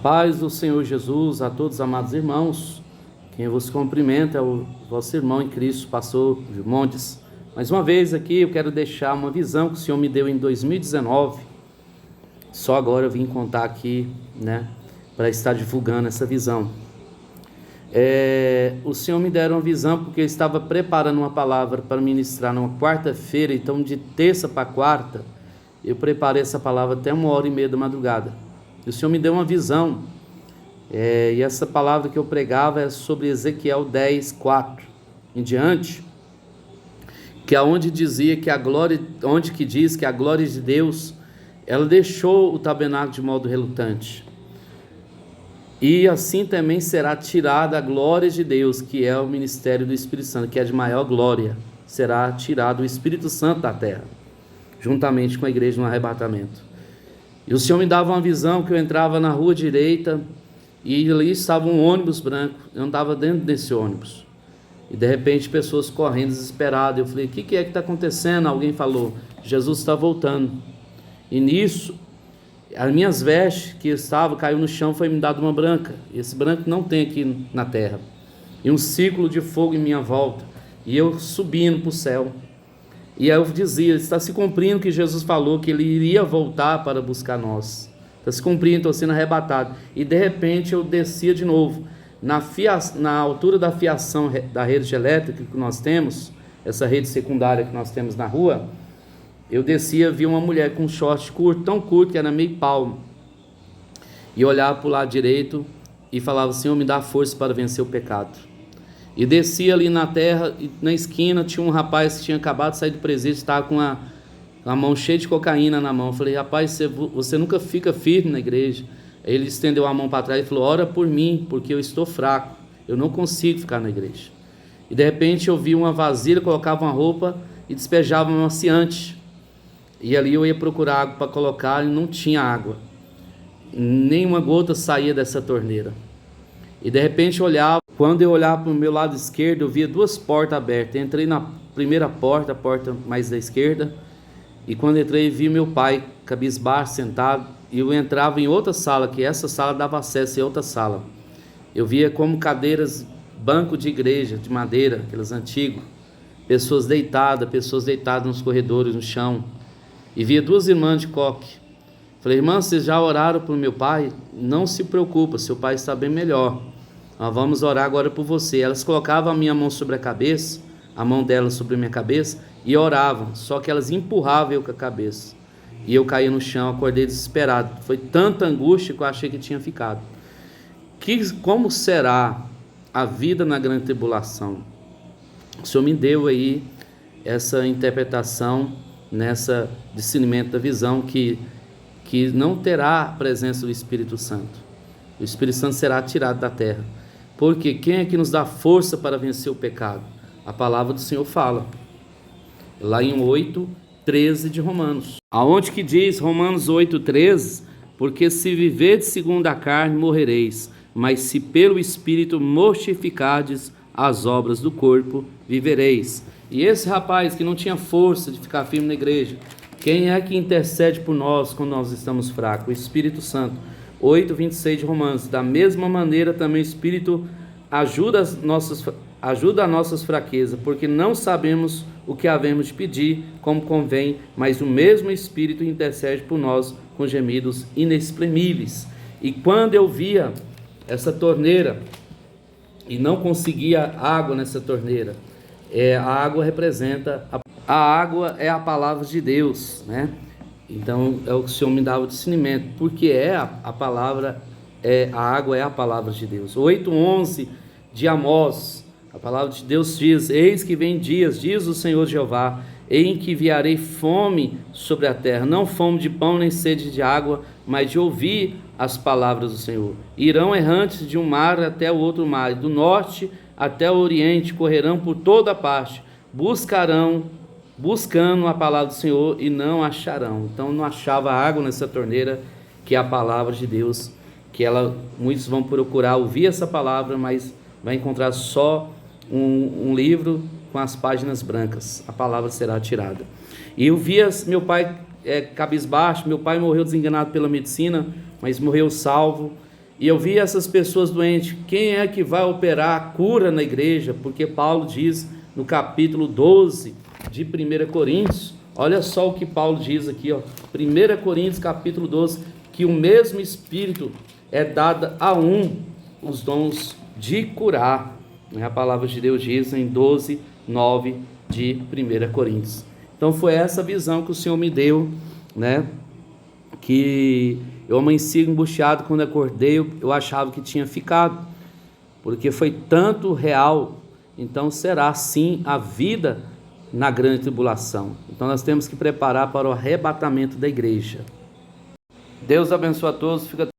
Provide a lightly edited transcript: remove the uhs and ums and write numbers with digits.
paz do Senhor Jesus a todos, amados irmãos. Quem vos cumprimenta é o vosso irmão em Cristo, pastor Montes. Mais uma vez aqui eu quero deixar uma visão que o Senhor me deu em 2019. Só agora eu vim contar aqui, para estar divulgando essa visão. O Senhor me deram uma visão porque eu estava preparando uma palavra para ministrar numa quarta-feira. Então, de terça para quarta, eu preparei essa palavra até 1h30 da madrugada. E o Senhor me deu uma visão, e essa palavra que eu pregava é sobre Ezequiel 10, 4 em diante, que é onde dizia que diz que a glória de Deus, ela deixou o tabernáculo de modo relutante. E assim também será tirada a glória de Deus, que é o ministério do Espírito Santo, que é de maior glória. Será tirado o Espírito Santo da terra, juntamente com a igreja no arrebatamento. E o Senhor me dava uma visão que eu entrava na rua direita e ali estava um ônibus branco. Eu andava dentro desse ônibus. E de repente pessoas correndo desesperadas. Eu falei, o que é que está acontecendo? Alguém falou, Jesus está voltando. E nisso, as minhas vestes que caiu no chão, foi me dado uma branca. Esse branco não tem aqui na terra. E um círculo de fogo em minha volta. E eu subindo para o céu. E aí eu dizia, está se cumprindo que Jesus falou que ele iria voltar para buscar nós. Está se cumprindo, estou sendo arrebatado. E de repente eu descia de novo. Na altura da fiação da rede elétrica que nós temos, essa rede secundária que nós temos na rua, eu descia, vi uma mulher com um short curto, tão curto que era meio palmo. E olhava para o lado direito e falava, Senhor, me dá força para vencer o pecado. E descia ali na terra, e na esquina tinha um rapaz que tinha acabado de sair do presídio, estava com a mão cheia de cocaína na mão. Eu falei, rapaz, você nunca fica firme na igreja. Aí ele estendeu a mão para trás e falou, ora por mim, porque eu estou fraco, eu não consigo ficar na igreja. E de repente eu vi uma vasilha, colocava uma roupa e despejava um amaciante. E ali eu ia procurar água para colocar e não tinha água. Nenhuma gota saía dessa torneira. E de repente quando eu olhava para o meu lado esquerdo, eu via duas portas abertas. Eu entrei na primeira porta, a porta mais da esquerda, e quando entrei vi meu pai cabisbaixo, sentado, e eu entrava em outra sala, que essa sala dava acesso a outra sala. Eu via como cadeiras, banco de igreja, de madeira, aqueles antigos, pessoas deitadas nos corredores, no chão, e via duas irmãs de coque. Falei, irmã, vocês já oraram para o meu pai? Não se preocupa, seu pai está bem melhor. Nós vamos orar agora por você. Elas colocavam a minha mão sobre a cabeça, a mão delas sobre a minha cabeça, e oravam, só que elas empurravam eu com a cabeça. E eu caí no chão, acordei desesperado. Foi tanta angústia que eu achei que tinha ficado. Como será a vida na grande tribulação? O Senhor me deu aí essa interpretação, nessa discernimento da visão, que não terá a presença do Espírito Santo. O Espírito Santo será tirado da terra. Porque quem é que nos dá força para vencer o pecado? A palavra do Senhor fala, lá em 8:13 de Romanos. Aonde que diz, Romanos 8:13, porque se viverdes segundo a carne, morrereis, mas se pelo Espírito mortificardes as obras do corpo, vivereis. E esse rapaz que não tinha força de ficar firme na igreja, quem é que intercede por nós quando nós estamos fracos? O Espírito Santo. 8:26 de Romanos. Da mesma maneira também o Espírito ajuda a nossas fraquezas, porque não sabemos o que havemos de pedir como convém, mas o mesmo Espírito intercede por nós com gemidos inexprimíveis. E quando eu via essa torneira e não conseguia água nessa torneira, a água representa, a água é a palavra de Deus, Então é o que o Senhor me dava o discernimento, porque a palavra, a água é a palavra de Deus. 8:11 de Amós, a palavra de Deus diz, eis que vem dias, diz o Senhor Jeová, em que enviarei fome sobre a terra, não fome de pão nem sede de água, mas de ouvir as palavras do Senhor. Irão errantes de um mar até o outro mar, do norte até o oriente, correrão por toda parte, buscando a palavra do Senhor e não acharão. Então não achava água nessa torneira, que é a palavra de Deus, que muitos vão procurar ouvir essa palavra, mas vai encontrar só um livro com as páginas brancas. A palavra será tirada. E eu via meu pai cabisbaixo. Meu pai morreu desenganado pela medicina, mas morreu salvo. e eu vi essas pessoas doentes, quem é que vai operar a cura na igreja? Porque Paulo diz no capítulo 12 de 1 Coríntios, olha só o que Paulo diz aqui, 1 Coríntios capítulo 12, que o mesmo Espírito é dado a os dons de curar. A palavra de Deus diz em 12, 9 de 1 Coríntios. Então foi essa visão que o Senhor me deu, né? Que eu amanheci angustiado quando acordei, eu achava que tinha ficado, porque foi tanto real. Então será sim a vida na grande tribulação. Então nós temos que preparar para o arrebatamento da igreja. Deus abençoe a todos. Fica